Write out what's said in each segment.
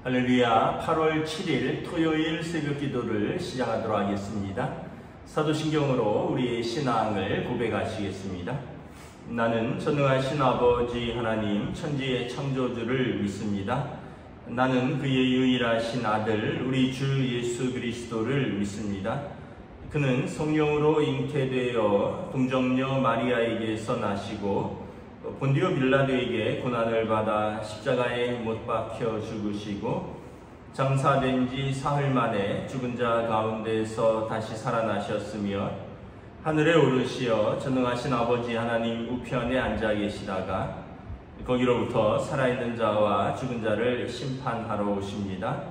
할렐루야. 8월 7일 토요일 새벽 기도를 시작하도록 하겠습니다. 사도신경으로 우리의 신앙을 고백하시겠습니다. 나는 전능하신 아버지 하나님 천지의 창조주를 믿습니다. 나는 그의 유일하신 아들 우리 주 예수 그리스도를 믿습니다. 그는 성령으로 잉태되어 동정녀 마리아에게서 나시고 본디오 빌라도에게 고난을 받아 십자가에 못 박혀 죽으시고 장사된 지 사흘 만에 죽은 자 가운데서 다시 살아나셨으며 하늘에 오르시어 전능하신 아버지 하나님 우편에 앉아 계시다가 거기로부터 살아있는 자와 죽은 자를 심판하러 오십니다.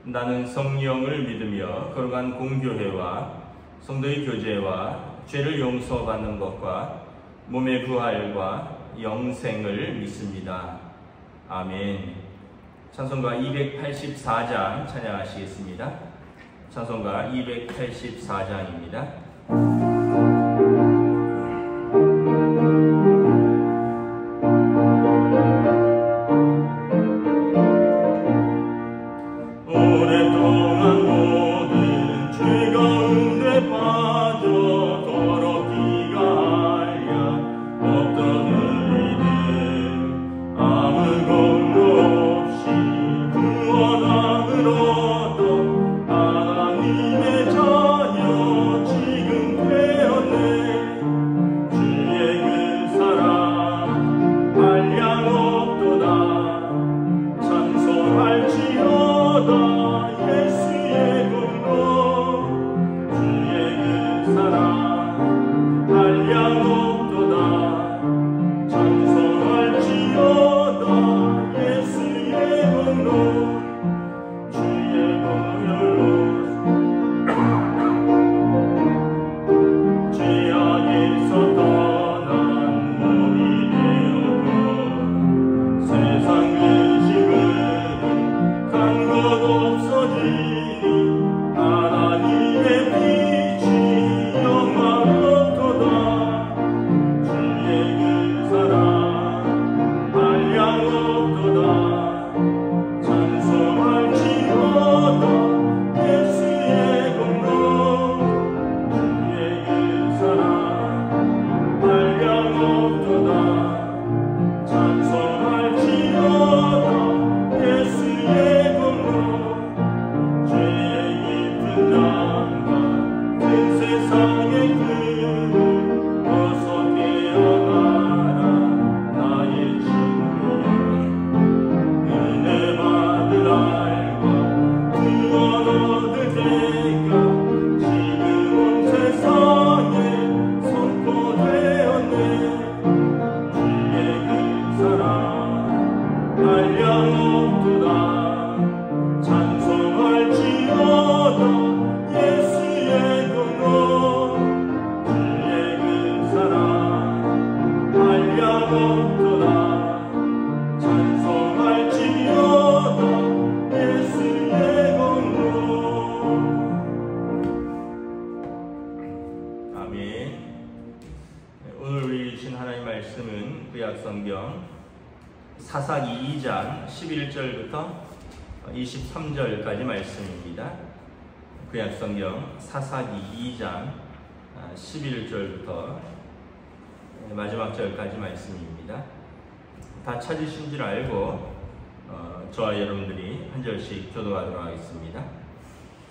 나는 성령을 믿으며 거룩한 공교회와 성도의 교제와 죄를 용서받는 것과 몸의 부활과 영생을 믿습니다. 아멘. 찬송가 284장 찬양하시겠습니다. 찬송가 284장입니다. 사사기 2장 11절부터 23절까지 말씀입니다. 구약성경 사사기 2장 11절부터 마지막 절까지 말씀입니다. 다 찾으신 줄 알고 저와 여러분들이 한 절씩 교독하도록 하겠습니다.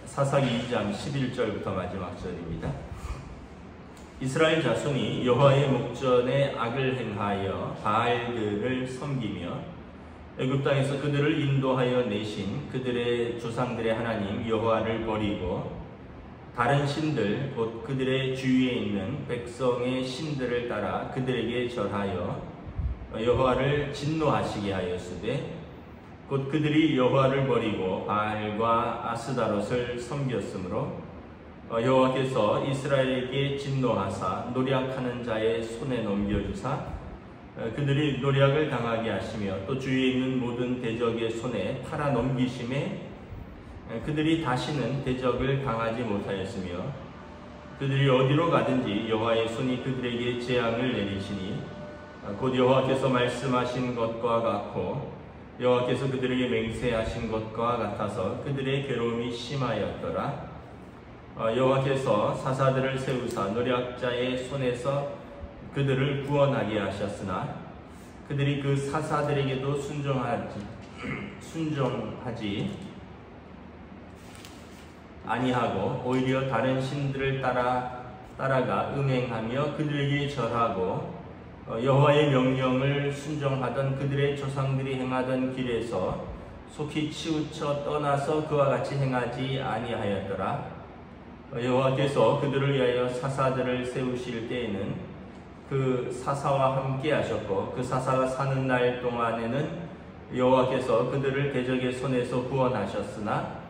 사사기 2장 11절부터 마지막 절입니다. 이스라엘 자손이 여호와의 목전에 악을 행하여 바알들을 섬기며 애굽 땅에서 그들을 인도하여 내신 그들의 조상들의 하나님 여호와를 버리고 다른 신들 곧 그들의 주위에 있는 백성의 신들을 따라 그들에게 절하여 여호와를 진노하시게 하였으되 곧 그들이 여호와를 버리고 바알과 아스다롯을 섬겼으므로 여호와께서 이스라엘에게 진노하사 노략하는 자의 손에 넘겨주사 그들이 노략을 당하게 하시며 또 주위에 있는 모든 대적의 손에 팔아 넘기심에 그들이 다시는 대적을 당하지 못하였으며 그들이 어디로 가든지 여호와의 손이 그들에게 재앙을 내리시니 곧 여호와께서 말씀하신 것과 같고 여호와께서 그들에게 맹세하신 것과 같아서 그들의 괴로움이 심하였더라. 여호와께서 사사들을 세우사 노략자의 손에서 그들을 구원하게 하셨으나 그들이 그 사사들에게도 순종하지 아니하고 오히려 다른 신들을 따라가 음행하며 그들에게 절하고 여호와의 명령을 순종하던 그들의 조상들이 행하던 길에서 속히 치우쳐 떠나서 그와 같이 행하지 아니하였더라. 여호와께서 그들을 위하여 사사들을 세우실 때에는 그 사사와 함께 하셨고 그 사사가 사는 날 동안에는 여호와께서 그들을 대적의 손에서 구원하셨으나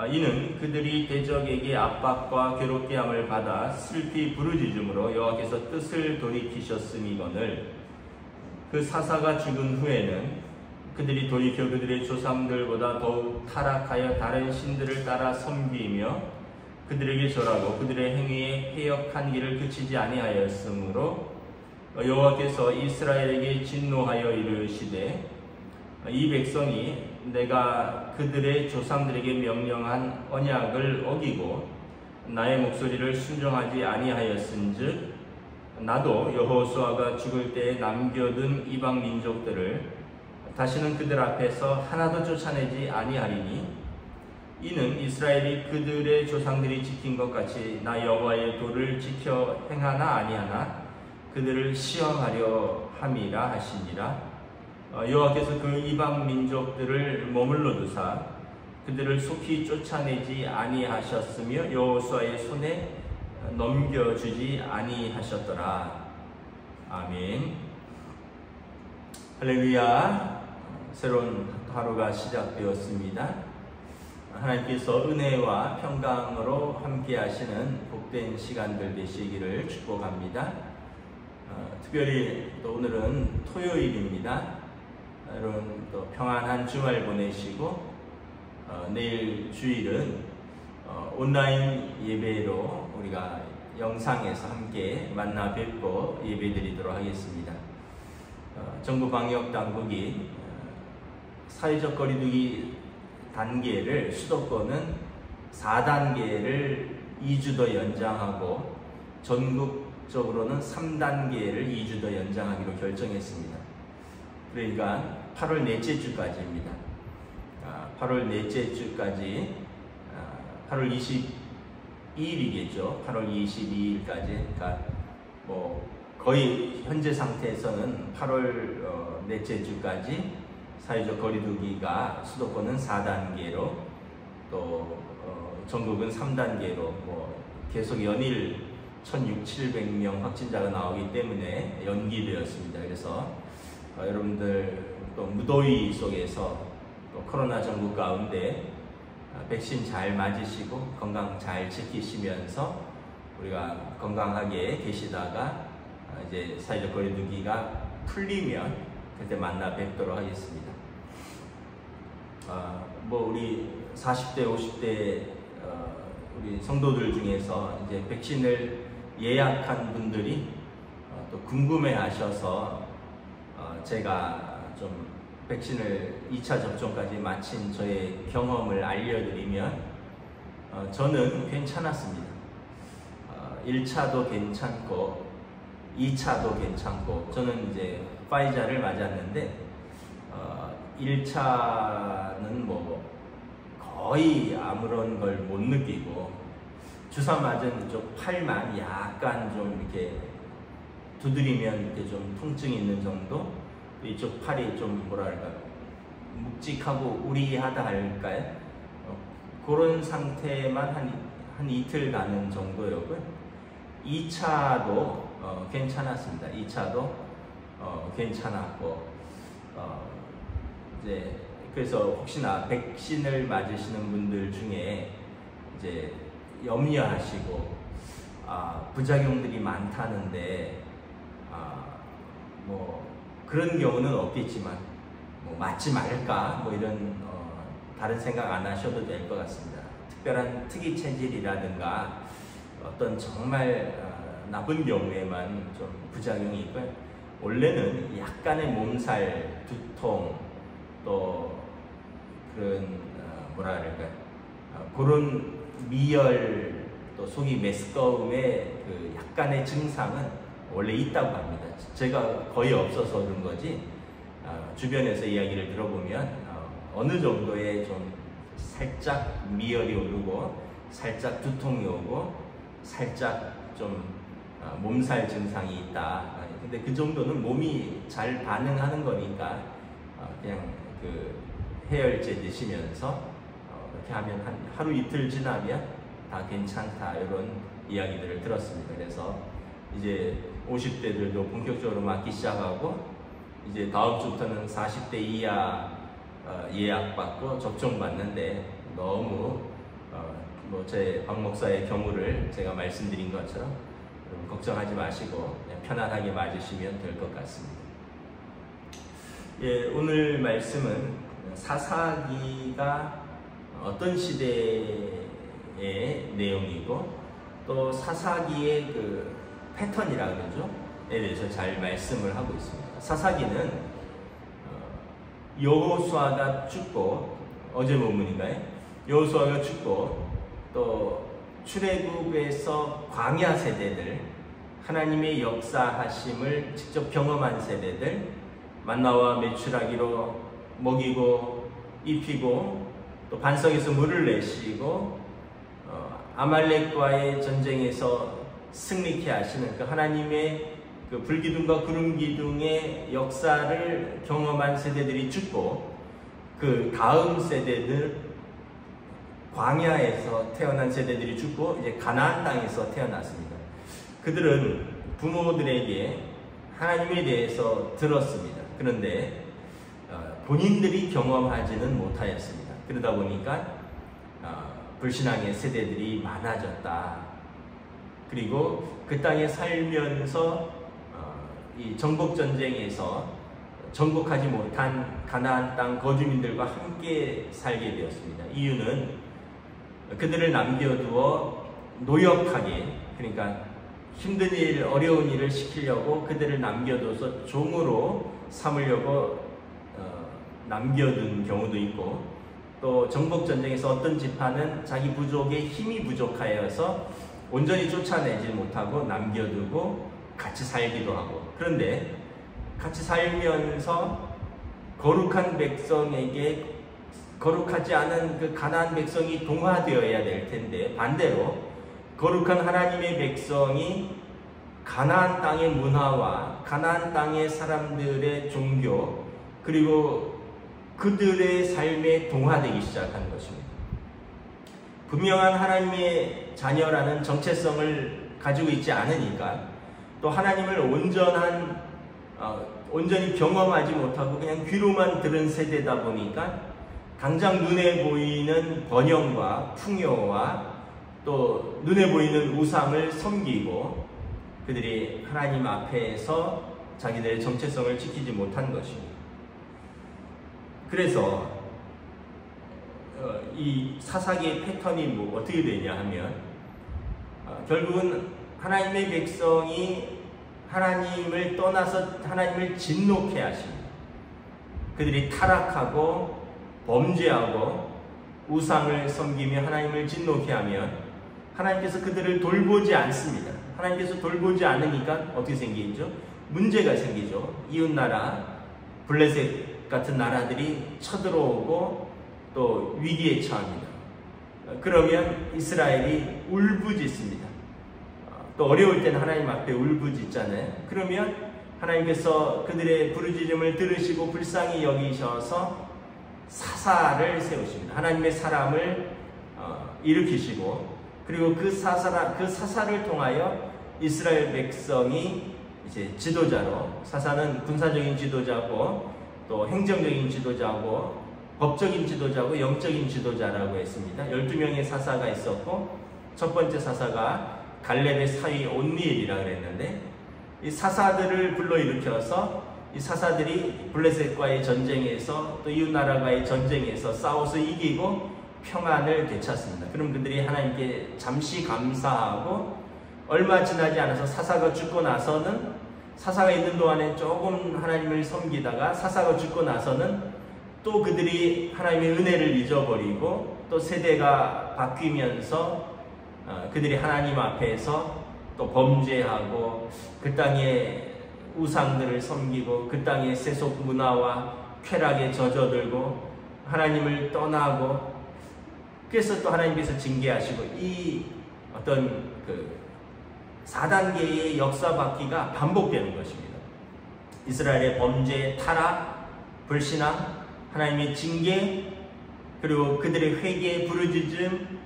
이는 그들이 대적에게 압박과 괴롭게 함을 받아 슬피 부르짖음으로 여호와께서 뜻을 돌이키셨음이거늘 그 사사가 죽은 후에는 그들이 돌이켜 그들의 조상들보다 더욱 타락하여 다른 신들을 따라 섬기며 그들에게 절하고 그들의 행위에 패역한 길을 그치지 아니하였으므로 여호와께서 이스라엘에게 진노하여 이르시되 이 백성이 내가 그들의 조상들에게 명령한 언약을 어기고 나의 목소리를 순종하지 아니하였은즉 나도 여호수아가 죽을 때에 남겨둔 이방 민족들을 다시는 그들 앞에서 하나도 쫓아내지 아니하리니 이는 이스라엘이 그들의 조상들이 지킨 것 같이 나 여호와의 도를 지켜 행하나 아니하나 그들을 시험하려 함이라 하시니라. 여호와께서 그 이방 민족들을 머물러 두사 그들을 속히 쫓아내지 아니하셨으며 여호수아의 손에 넘겨주지 아니하셨더라. 아멘. 할렐루야. 새로운 하루가 시작되었습니다. 하나님께서 은혜와 평강으로 함께 하시는 복된 시간들 되시기를 축복합니다. 특별히 또 오늘은 토요일입니다. 여러분 또 평안한 주말 보내시고 내일 주일은 온라인 예배로 우리가 영상에서 함께 만나 뵙고 예배드리도록 하겠습니다. 정부 방역 당국이 사회적 거리두기 단계를 수도권은 4단계를 2주 더 연장하고 전국적으로는 3단계를 2주 더 연장하기로 결정했습니다. 그러니까 8월 넷째 주까지입니다. 8월 넷째 주까지 8월 22일이겠죠. 8월 22일까지. 그러니까 뭐 거의 현재 상태에서는 8월 넷째 주까지 사회적 거리두기가 수도권은 4단계로 또 전국은 3단계로 뭐 계속 연일 1,600~1,700명 확진자가 나오기 때문에 연기되었습니다. 그래서 여러분들 또 무더위 속에서 또 코로나 전국 가운데 백신 잘 맞으시고 건강 잘 지키시면서 우리가 건강하게 계시다가 이제 사회적 거리두기가 풀리면 그때 만나 뵙도록 하겠습니다. 뭐 우리 40대, 50대 우리 성도들 중에서 이제 백신을 예약한 분들이 또 궁금해하셔서 제가 좀 백신을 2차 접종까지 마친 저의 경험을 알려드리면 저는 괜찮았습니다. 1차도 괜찮고 2차도 괜찮고 저는 이제 파이자를 맞았는데 1차는 뭐 거의 아무런 걸 못 느끼고 주사 맞은 쪽 팔만 약간 좀 이렇게 두드리면 이렇게 좀 통증이 있는 정도, 이쪽 팔이 좀 뭐랄까 묵직하고 우리하다 할까요? 그런 상태만 한 이틀 가는 정도였고요. 2차도 괜찮았습니다. 2차도 괜찮았고 이제 그래서 혹시나 백신을 맞으시는 분들 중에 이제 염려하시고 부작용들이 많다는데 뭐 그런 경우는 없겠지만 뭐 맞지 말까 뭐 이런 다른 생각 안 하셔도 될 것 같습니다. 특별한 특이 체질이라든가 어떤 정말 나쁜 경우에만 좀 부작용이 있고요. 원래는 약간의 몸살, 두통, 또 그런 뭐라 그럴까 그런 미열 또 속이 메스꺼움의 그 약간의 증상은 원래 있다고 합니다. 제가 거의 없어서 그런 거지 주변에서 이야기를 들어보면 어느 정도의 좀 살짝 미열이 오르고 살짝 두통이 오고 살짝 좀 몸살 증상이 있다. 근데 그 정도는 몸이 잘 반응하는 거니까 그냥 그 해열제 드시면서 이렇게 하면 한 하루 이틀 지나면 다 괜찮다 이런 이야기들을 들었습니다. 그래서 이제 50대들도 본격적으로 맞기 시작하고 이제 다음 주부터는 40대 이하 예약받고 접종받는데 너무 뭐 제 박 목사의 경우를 제가 말씀드린 것처럼 걱정하지 마시고 그냥 편안하게 맞으시면 될 것 같습니다. 예, 오늘 말씀은 사사기가 어떤 시대의 내용이고 또 사사기의 그 패턴이라 그러죠. 에 대해서 잘 말씀을 하고 있습니다. 사사기는 여호수아가 죽고 어제 본문인가요? 여호수아가 죽고 또 출애굽에서 광야 세대들 하나님의 역사하심을 직접 경험한 세대들 만나와 메추라기로 먹이고 입히고 또 반석에서 물을 내시고 아말렉과의 전쟁에서 승리케 하시는 그 하나님의 그 불기둥과 구름기둥의 역사를 경험한 세대들이 죽고 그 다음 세대들 광야에서 태어난 세대들이 죽고 이제 가나안 땅에서 태어났습니다. 그들은 부모들에게 하나님에 대해서 들었습니다. 그런데 본인들이 경험하지는 못하였습니다. 그러다 보니까 불신앙의 세대들이 많아졌다. 그리고 그 땅에 살면서 이 정복전쟁에서 정복하지 못한 가나안 땅 거주민들과 함께 살게 되었습니다. 이유는 그들을 남겨두어 노역하게, 그러니까 힘든 일, 어려운 일을 시키려고 그들을 남겨둬서 종으로 삼으려고 남겨둔 경우도 있고, 또 정복전쟁에서 어떤 지파는 자기 부족의 힘이 부족하여서 온전히 쫓아내지 못하고 남겨두고 같이 살기도 하고, 그런데 같이 살면서 거룩한 백성에게 거룩하지 않은 그 가나안 백성이 동화되어야 될 텐데 반대로 거룩한 하나님의 백성이 가나안 땅의 문화와 가나안 땅의 사람들의 종교 그리고 그들의 삶에 동화되기 시작한 것입니다. 분명한 하나님의 자녀라는 정체성을 가지고 있지 않으니까 또 하나님을 온전히 경험하지 못하고 그냥 귀로만 들은 세대다 보니까 당장 눈에 보이는 번영과 풍요와 또 눈에 보이는 우상을 섬기고 그들이 하나님 앞에서 자기들의 정체성을 지키지 못한 것입니다. 그래서 이 사사기의 패턴이 어떻게 되냐 하면 결국은 하나님의 백성이 하나님을 떠나서 하나님을 진노케 하십니다. 그들이 타락하고 범죄하고 우상을 섬기며 하나님을 진노케 하면 하나님께서 그들을 돌보지 않습니다. 하나님께서 돌보지 않으니까 어떻게 생기죠? 문제가 생기죠. 이웃나라 블레셋 같은 나라들이 쳐들어오고 또 위기에 처합니다. 그러면 이스라엘이 울부짖습니다. 또 어려울 때는 하나님 앞에 울부짖잖아요. 그러면 하나님께서 그들의 부르짖음을 들으시고 불쌍히 여기셔서 사사를 세우십니다. 하나님의 사람을 일으키시고 그리고 그 사사를 통하여 이스라엘 백성이 이제 지도자로, 사사는 군사적인 지도자고 또 행정적인 지도자고 법적인 지도자고 영적인 지도자라고 했습니다. 12명의 사사가 있었고 첫 번째 사사가 갈렙의 사위 온니엘이라고 그랬는데 이 사사들을 불러일으켜서 이 사사들이 블레셋과의 전쟁에서 또 이웃나라과의 전쟁에서 싸워서 이기고 평안을 되찾습니다. 그럼 그들이 하나님께 잠시 감사하고 얼마 지나지 않아서 사사가 죽고 나서는 사사가 있는 동안에 조금 하나님을 섬기다가 사사가 죽고 나서는 또 그들이 하나님의 은혜를 잊어버리고 또 세대가 바뀌면서 그들이 하나님 앞에서 또 범죄하고 그 땅의 우상들을 섬기고 그 땅의 세속 문화와 쾌락에 젖어들고 하나님을 떠나고, 그래서 또 하나님께서 징계하시고 이 어떤 그 4단계의 역사 바퀴가 반복되는 것입니다. 이스라엘의 범죄, 타락, 불신앙, 하나님의 징계, 그리고 그들의 회개, 부르짖음,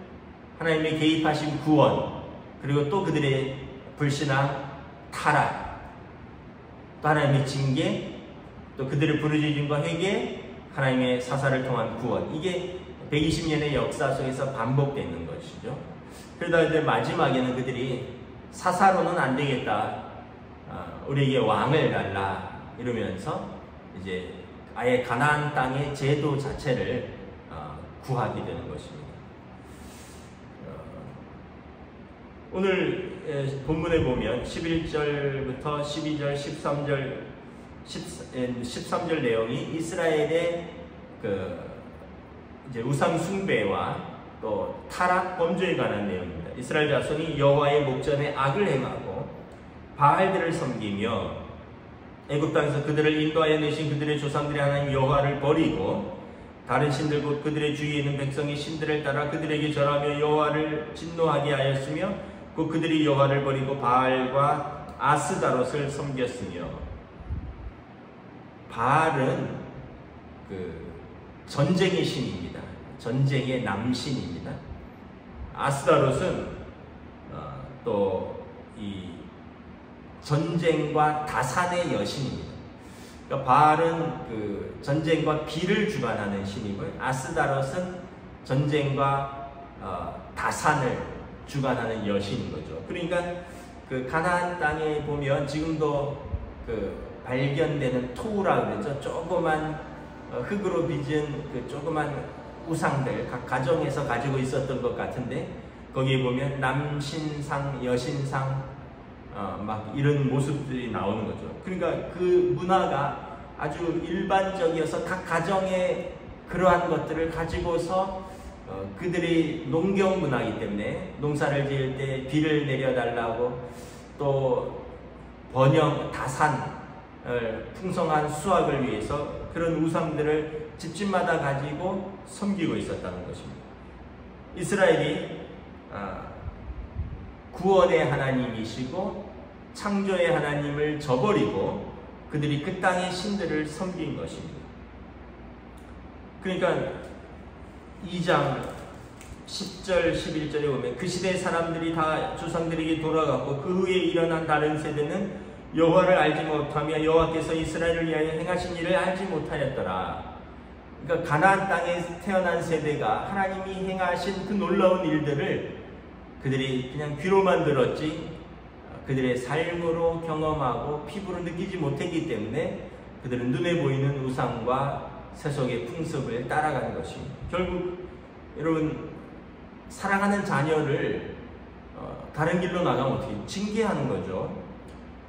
하나님의 개입하신 구원, 그리고 또 그들의 불신앙, 타락, 또 하나님의 징계, 또 그들의 부르짖음과 회개, 하나님의 사사를 통한 구원. 이게 120년의 역사 속에서 반복되는 것이죠. 그러다 이제 마지막에는 그들이 사사로는 안 되겠다, 우리에게 왕을 달라 이러면서 이제 아예 가나안 땅의 제도 자체를 구하게 되는 것입니다. 오늘 본문에 보면 11절부터 12절, 13절 내용이 이스라엘의 그 이제 우상 숭배와 또 타락 범죄에 관한 내용입니다. 이스라엘 자손이 여호와의 목전에 악을 행하고 바알들을 섬기며 애굽 땅에서 그들을 인도하여 내신 그들의 조상들의 하나님 여호와를 버리고 다른 신들 곧 그들의 주위에 있는 백성의 신들을 따라 그들에게 절하며 여호와를 진노하게 하였으며 곧 그들이 여호와를 버리고 바알과 아스다롯을 섬겼으며. 바알은 그 전쟁의 신입니다. 전쟁의 남신입니다. 아스다롯은 또 이 전쟁과 다산의 여신입니다. 그러니까 바알은 그 전쟁과 비를 주관하는 신이고요. 아스다롯은 전쟁과 다산을 주관하는 여신인 거죠. 그러니까 그 가나안 땅에 보면 지금도 그 발견되는 토우라 그러죠. 조그만 흙으로 빚은 그 조그만 우상들 각 가정에서 가지고 있었던 것 같은데, 거기에 보면 남신상, 여신상 막 이런 모습들이 나오는 거죠. 그러니까 그 문화가 아주 일반적이어서 각 가정에 그러한 것들을 가지고서 그들이 농경 문화이기 때문에 농사를 지을 때 비를 내려달라고, 또 번영, 다산, 풍성한 수확을 위해서 그런 우상들을 집집마다 가지고 섬기고 있었다는 것입니다. 이스라엘이 구원의 하나님이시고 창조의 하나님을 저버리고 그들이 그 땅의 신들을 섬긴 것입니다. 그러니까 2장 10절 11절에 보면 그 시대의 사람들이 다 조상들에게 돌아갔고 그 후에 일어난 다른 세대는 여호와를 알지 못하며 여호와께서 이스라엘을 위하여 행하신 일을 알지 못하였더라. 그러니까 가나안 땅에 태어난 세대가 하나님이 행하신 그 놀라운 일들을 그들이 그냥 귀로만 들었지 그들의 삶으로 경험하고 피부로 느끼지 못했기 때문에 그들은 눈에 보이는 우상과 세속의 풍습을 따라가는 것입니다. 결국 여러분, 사랑하는 자녀를 다른 길로 나가면 어떻게 징계하는 거죠.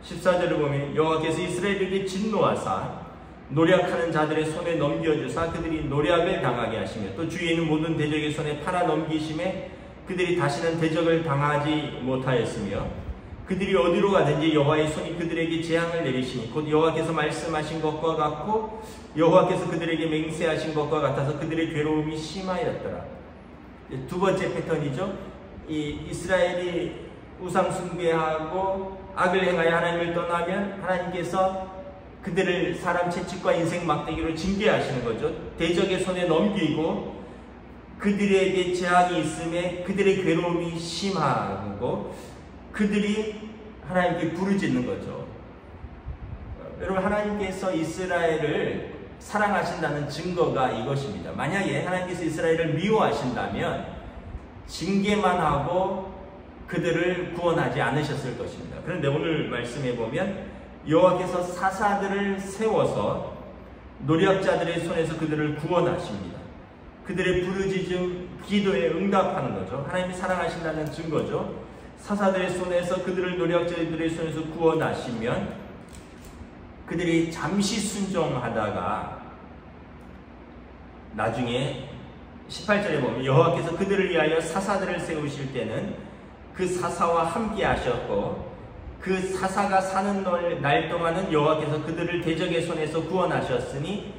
14절을 보면 여호와께서 이스라엘에게 진노하사 노략하는 자들의 손에 넘겨주사 그들이 노략을 당하게 하시며 또 주위에 있는 모든 대적의 손에 팔아 넘기심에 그들이 다시는 대적을 당하지 못하였으며 그들이 어디로 가든지 여호와의 손이 그들에게 재앙을 내리시니 곧 여호와께서 말씀하신 것과 같고 여호와께서 그들에게 맹세하신 것과 같아서 그들의 괴로움이 심하였더라. 두 번째 패턴이죠. 이 이스라엘이 우상 숭배하고 악을 행하여 하나님을 떠나면 하나님께서 그들을 사람 채찍과 인생 막대기로 징계하시는 거죠. 대적의 손에 넘기고 그들에게 재앙이 있음에 그들의 괴로움이 심하고 그들이 하나님께 부르짖는 거죠. 여러분, 하나님께서 이스라엘을 사랑하신다는 증거가 이것입니다. 만약에 하나님께서 이스라엘을 미워하신다면 징계만 하고 그들을 구원하지 않으셨을 것입니다. 그런데 오늘 말씀해 보면 여호와께서 사사들을 세워서 노략자들의 손에서 그들을 구원하십니다. 그들의 부르짖음, 기도에 응답하는 거죠. 하나님이 사랑하신다는 증거죠. 사사들의 손에서 그들을 노략자들의 손에서 구원하시면 그들이 잠시 순종하다가 나중에 18절에 보면 여호와께서 그들을 위하여 사사들을 세우실 때는 그 사사와 함께 하셨고 그 사사가 사는 날 동안은 여호와께서 그들을 대적의 손에서 구원하셨으니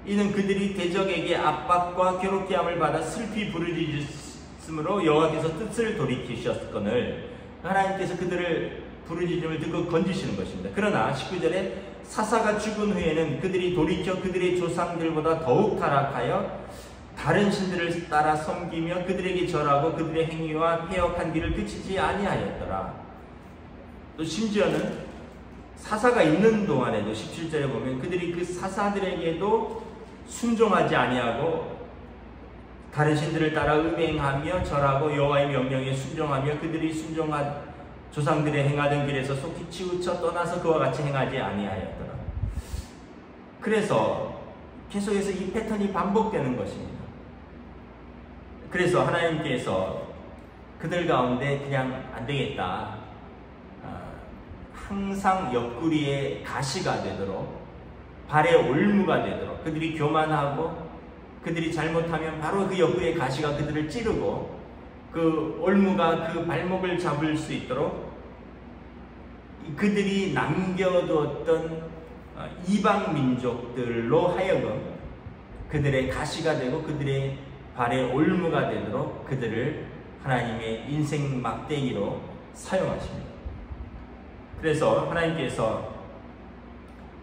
이는 그들이 대적에게 압박과 괴롭게 함을 받아 슬피 부르짖음으로 여호와께서 뜻을 돌이키셨거늘 하나님께서 그들을 부르짖음을 듣고 건지시는 것입니다. 그러나 19절에 사사가 죽은 후에는 그들이 돌이켜 그들의 조상들보다 더욱 타락하여 다른 신들을 따라 섬기며 그들에게 절하고 그들의 행위와 패역한 길을 그치지 아니하였더라. 또 심지어는 사사가 있는 동안에도 17절에 보면 그들이 그 사사들에게도 순종하지 아니하고 다른 신들을 따라 음행하며 절하고 여호와의 명령에 순종하며 그들이 순종한 조상들의 행하던 길에서 속히 치우쳐 떠나서 그와 같이 행하지 아니하였더라. 그래서 계속해서 이 패턴이 반복되는 것입니다. 그래서 하나님께서 그들 가운데 그냥 안 되겠다, 항상 옆구리에 가시가 되도록, 발에 올무가 되도록, 그들이 교만하고 그들이 잘못하면 바로 그 옆구리에 가시가 그들을 찌르고 그 올무가 그 발목을 잡을 수 있도록 그들이 남겨두었던 이방 민족들로 하여금 그들의 가시가 되고 그들의 발에 올무가 되도록 그들을 하나님의 인생 막대기로 사용하십니다. 그래서 하나님께서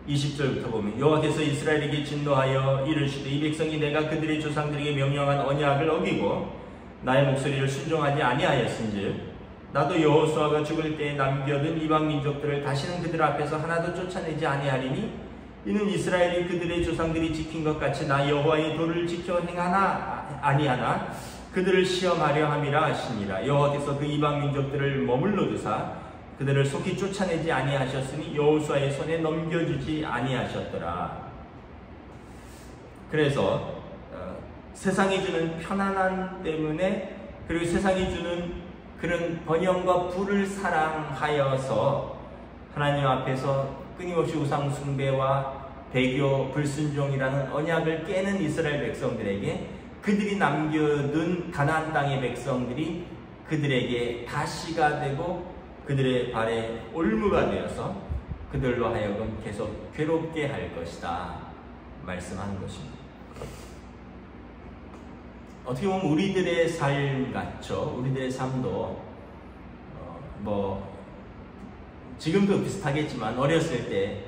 20절부터 보면 여호와께서 이스라엘에게 진노하여 이르시되 이 백성이 내가 그들의 조상들에게 명령한 언약을 어기고 나의 목소리를 순종하지 아니하였은즉 나도 여호수아가 죽을 때에 남겨둔 이방 민족들을 다시는 그들 앞에서 하나도 쫓아내지 아니하리니 이는 이스라엘이 그들의 조상들이 지킨 것 같이 나 여호와의 도를 지켜 행하나 아니하나 그들을 시험하려 함이라 하시니라. 여호와께서 그 이방 민족들을 머물러 두사 그들을 속히 쫓아내지 아니하셨으니 여호수아의 손에 넘겨주지 아니하셨더라. 그래서 세상이 주는 편안함 때문에, 그리고 세상이 주는 그런 번영과 부를 사랑하여서 하나님 앞에서 끊임없이 우상 숭배와 배교 불순종이라는 언약을 깨는 이스라엘 백성들에게 그들이 남겨둔 가나안 땅의 백성들이 그들에게 가시가 되고 그들의 발에 올무가 되어서 그들로 하여금 계속 괴롭게 할 것이다 말씀하는 것입니다. 어떻게 보면 우리들의 삶 같죠. 우리들의 삶도 지금도 비슷하겠지만 어렸을 때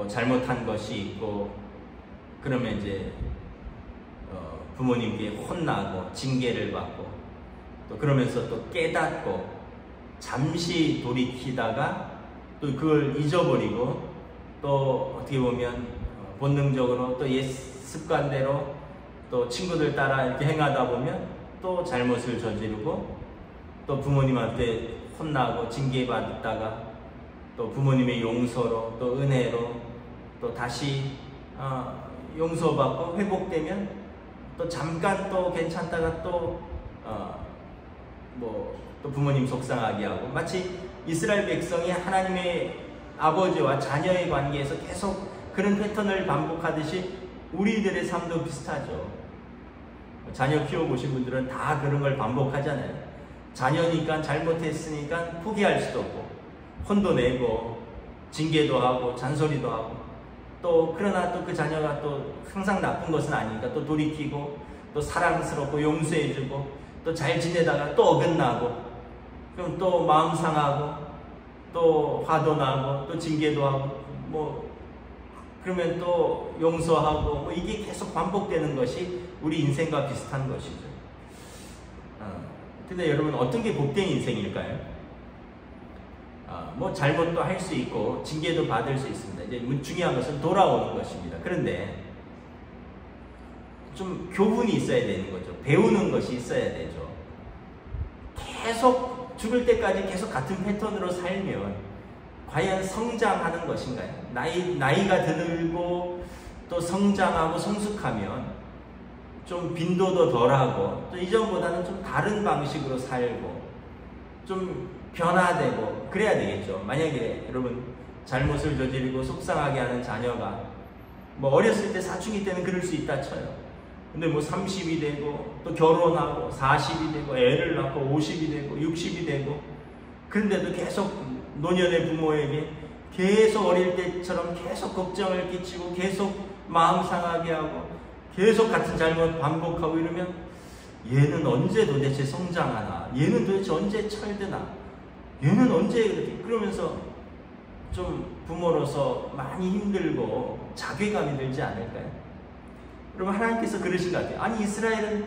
잘못한 것이 있고 그러면 이제 부모님께 혼나고 징계를 받고 또 그러면서 또 깨닫고 잠시 돌이키다가 또 그걸 잊어버리고 또 어떻게 보면 본능적으로 또 옛 습관대로 또 친구들 따라 이렇게 행하다 보면 또 잘못을 저지르고 또 부모님한테 혼나고 징계받다가 또 부모님의 용서로 또 은혜로 또 다시 용서받고 회복되면 또 잠깐 또 괜찮다가 또 부모님 속상하게 하고, 마치 이스라엘 백성이 하나님의 아버지와 자녀의 관계에서 계속 그런 패턴을 반복하듯이 우리들의 삶도 비슷하죠. 자녀 키워보신 분들은 다 그런 걸 반복하잖아요. 자녀니까 잘못했으니까 포기할 수도 없고 혼도 내고 징계도 하고 잔소리도 하고 또 그러나 또 그 자녀가 또 항상 나쁜 것은 아니니까 또 돌이키고 또 사랑스럽고 용서해주고 또 잘 지내다가 또 어긋나고 그럼 또 마음 상하고 또 화도 나고 또 징계도 하고 그러면 또 용서하고 이게 계속 반복되는 것이 우리 인생과 비슷한 것이죠. 근데 여러분, 어떤 게 복된 인생일까요? 잘못도 할 수 있고 징계도 받을 수 있습니다. 이제 중요한 것은 돌아오는 것입니다. 그런데 좀 교훈이 있어야 되는 거죠. 배우는 것이 있어야 되죠. 계속 죽을 때까지 계속 같은 패턴으로 살면 과연 성장하는 것인가요? 나이가 들고 또 성장하고 성숙하면 좀 빈도도 덜하고 또 이전보다는 좀 다른 방식으로 살고 좀 변화되고 그래야 되겠죠. 만약에 여러분 잘못을 저지르고 속상하게 하는 자녀가 어렸을 때 사춘기 때는 그럴 수 있다 쳐요. 근데 뭐 30이 되고 또 결혼하고 40이 되고 애를 낳고 50이 되고 60이 되고, 그런데도 계속 노년의 부모에게 계속 어릴 때처럼 계속 걱정을 끼치고 계속 마음 상하게 하고 계속 같은 잘못 반복하고 이러면 얘는 언제 도대체 성장하나, 얘는 도대체 언제 철드나, 얘는 언제 이렇게, 그러면서 좀 부모로서 많이 힘들고 자괴감이 들지 않을까요? 여러분, 하나님께서 그러신 것 같아요. 아니, 이스라엘은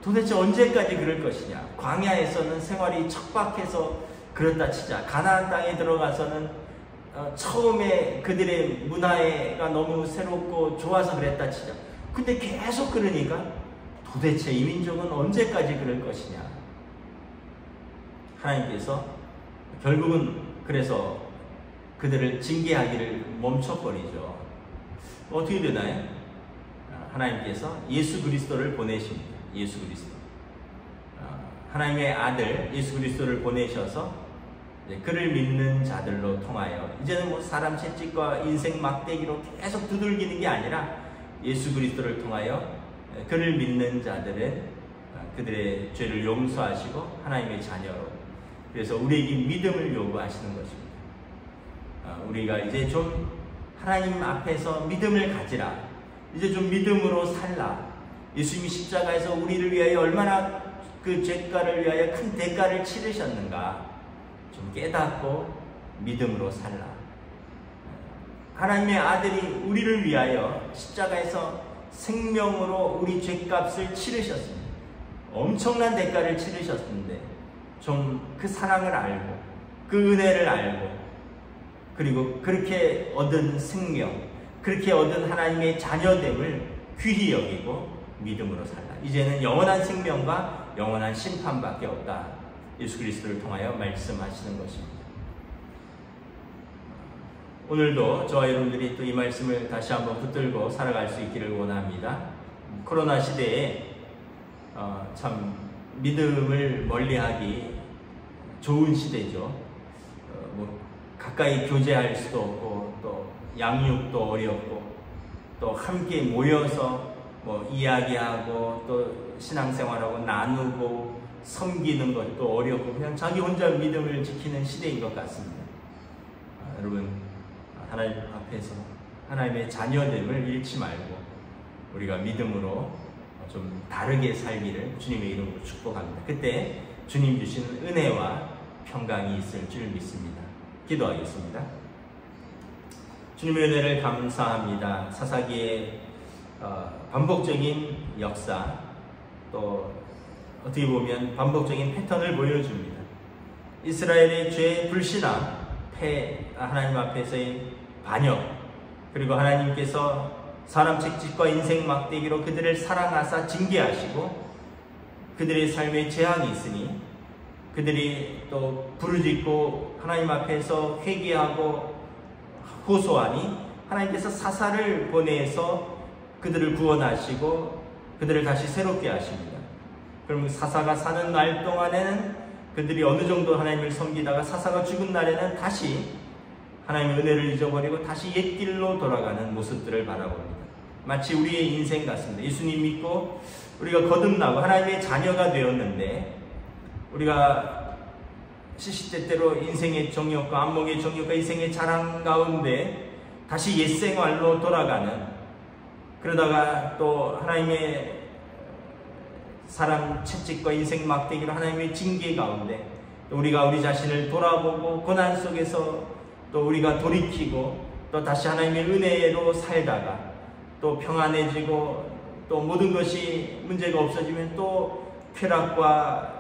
도대체 언제까지 그럴 것이냐. 광야에서는 생활이 척박해서 그렇다 치자, 가나안 땅에 들어가서는 처음에 그들의 문화가 너무 새롭고 좋아서 그랬다 치자. 근데 계속 그러니까 도대체 이 민족은 언제까지 그럴 것이냐. 하나님께서 결국은 그래서 그들을 징계하기를 멈춰버리죠. 어떻게 되나요? 하나님께서 예수 그리스도를 보내십니다. 예수 그리스도. 하나님의 아들 예수 그리스도를 보내셔서 그를 믿는 자들로 통하여 이제는 뭐 사람 채찍과 인생 막대기로 계속 두들기는 게 아니라 예수 그리스도를 통하여 그를 믿는 자들은 그들의 죄를 용서하시고 하나님의 자녀로, 그래서 우리에게 믿음을 요구하시는 것입니다. 우리가 이제 좀 하나님 앞에서 믿음을 가지라, 이제 좀 믿음으로 살라. 예수님이 십자가에서 우리를 위하여 얼마나 그 죄가를 위하여 큰 대가를 치르셨는가 좀 깨닫고 믿음으로 살라. 하나님의 아들이 우리를 위하여 십자가에서 생명으로 우리 죄값을 치르셨습니다. 엄청난 대가를 치르셨는데 좀 그 사랑을 알고 그 은혜를 알고, 그리고 그렇게 얻은 생명, 그렇게 얻은 하나님의 자녀됨을 귀히 여기고 믿음으로 살라. 이제는 영원한 생명과 영원한 심판밖에 없다. 예수 그리스도를 통하여 말씀하시는 것입니다. 오늘도 저와 여러분들이 또 이 말씀을 다시 한번 붙들고 살아갈 수 있기를 원합니다. 코로나 시대에 참 믿음을 멀리하기 좋은 시대죠. 뭐 가까이 교제할 수도 없고 또 양육도 어렵고 또 함께 모여서 뭐 이야기하고 또 신앙생활하고 나누고 섬기는 것도 어렵고 그냥 자기 혼자 믿음을 지키는 시대인 것 같습니다. 여러분, 하나님 앞에서 하나님의 자녀됨을 잃지 말고 우리가 믿음으로 좀 다르게 살기를 주님의 이름으로 축복합니다. 그때 주님 주시는 은혜와 평강이 있을 줄 믿습니다. 기도하겠습니다. 주님의 은혜를 감사합니다. 사사기의 반복적인 역사, 또 어떻게 보면 반복적인 패턴을 보여줍니다. 이스라엘의 죄, 불신앙, 하나님 앞에서의 반역, 그리고 하나님께서 사람 채찍과 인생 막대기로 그들을 사랑하사 징계하시고 그들의 삶에 재앙이 있으니 그들이 또 부르짖고 하나님 앞에서 회개하고 호소하니 하나님께서 사사를 보내서 그들을 구원하시고 그들을 다시 새롭게 하십니다. 그럼 사사가 사는 날 동안에는 그들이 어느 정도 하나님을 섬기다가 사사가 죽은 날에는 다시 하나님의 은혜를 잊어버리고 다시 옛길로 돌아가는 모습들을 바라봅니다. 마치 우리의 인생 같습니다. 예수님 믿고 우리가 거듭나고 하나님의 자녀가 되었는데 우리가 시시때때로 인생의 정욕과 안목의 정욕과 인생의 자랑 가운데 다시 옛생활로 돌아가는, 그러다가 또 하나님의 사람 채찍과 인생 막대기로 하나님의 징계 가운데 또 우리가 우리 자신을 돌아보고 고난 속에서 또 우리가 돌이키고 또 다시 하나님의 은혜로 살다가 또 평안해지고 또 모든 것이 문제가 없어지면 또 쾌락과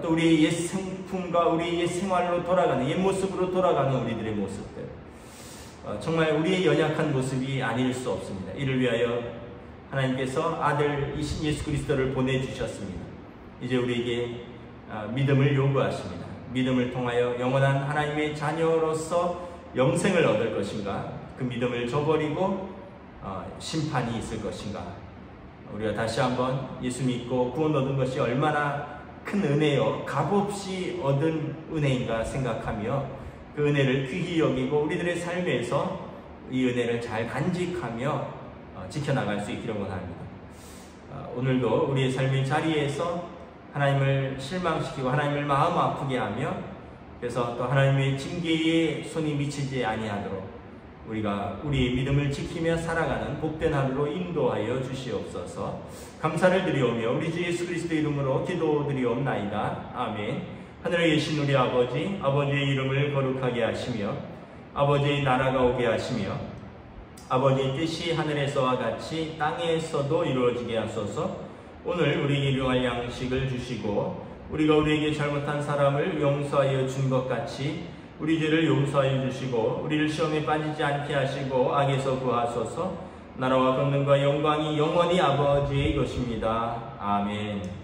또 우리의 옛 생품과 우리의 옛 생활로 돌아가는, 옛 모습으로 돌아가는 우리들의 모습들, 정말 우리의 연약한 모습이 아닐 수 없습니다. 이를 위하여 하나님께서 아들이신 예수 그리스도를 보내주셨습니다. 이제 우리에게 믿음을 요구하십니다. 믿음을 통하여 영원한 하나님의 자녀로서 영생을 얻을 것인가, 그 믿음을 저버리고 심판이 있을 것인가. 우리가 다시 한번 예수 믿고 구원 얻은 것이 얼마나 큰 은혜요, 값없이 얻은 은혜인가 생각하며 그 은혜를 귀히 여기고 우리들의 삶에서 이 은혜를 잘 간직하며 지켜나갈 수 있기를 원합니다. 오늘도 우리의 삶의 자리에서 하나님을 실망시키고 하나님을 마음 아프게 하며 그래서 또 하나님의 징계에 손이 미치지 아니하도록 우리가 우리의 믿음을 지키며 살아가는 복된 하루로 인도하여 주시옵소서. 감사를 드리오며 우리 주 예수 그리스도의 이름으로 기도드리옵나이다. 아멘. 하늘에 계신 우리 아버지, 아버지의 이름을 거룩하게 하시며 아버지의 나라가 오게 하시며 아버지의 뜻이 하늘에서와 같이 땅에서도 이루어지게 하소서. 오늘 우리에게 일용할 양식을 주시고 우리가 우리에게 잘못한 사람을 용서하여 준 것 같이 우리 죄를 용서하여 주시고 우리를 시험에 빠지지 않게 하시고 악에서 구하소서. 나라와 권능과 영광이 영원히 아버지의 것입니다. 아멘.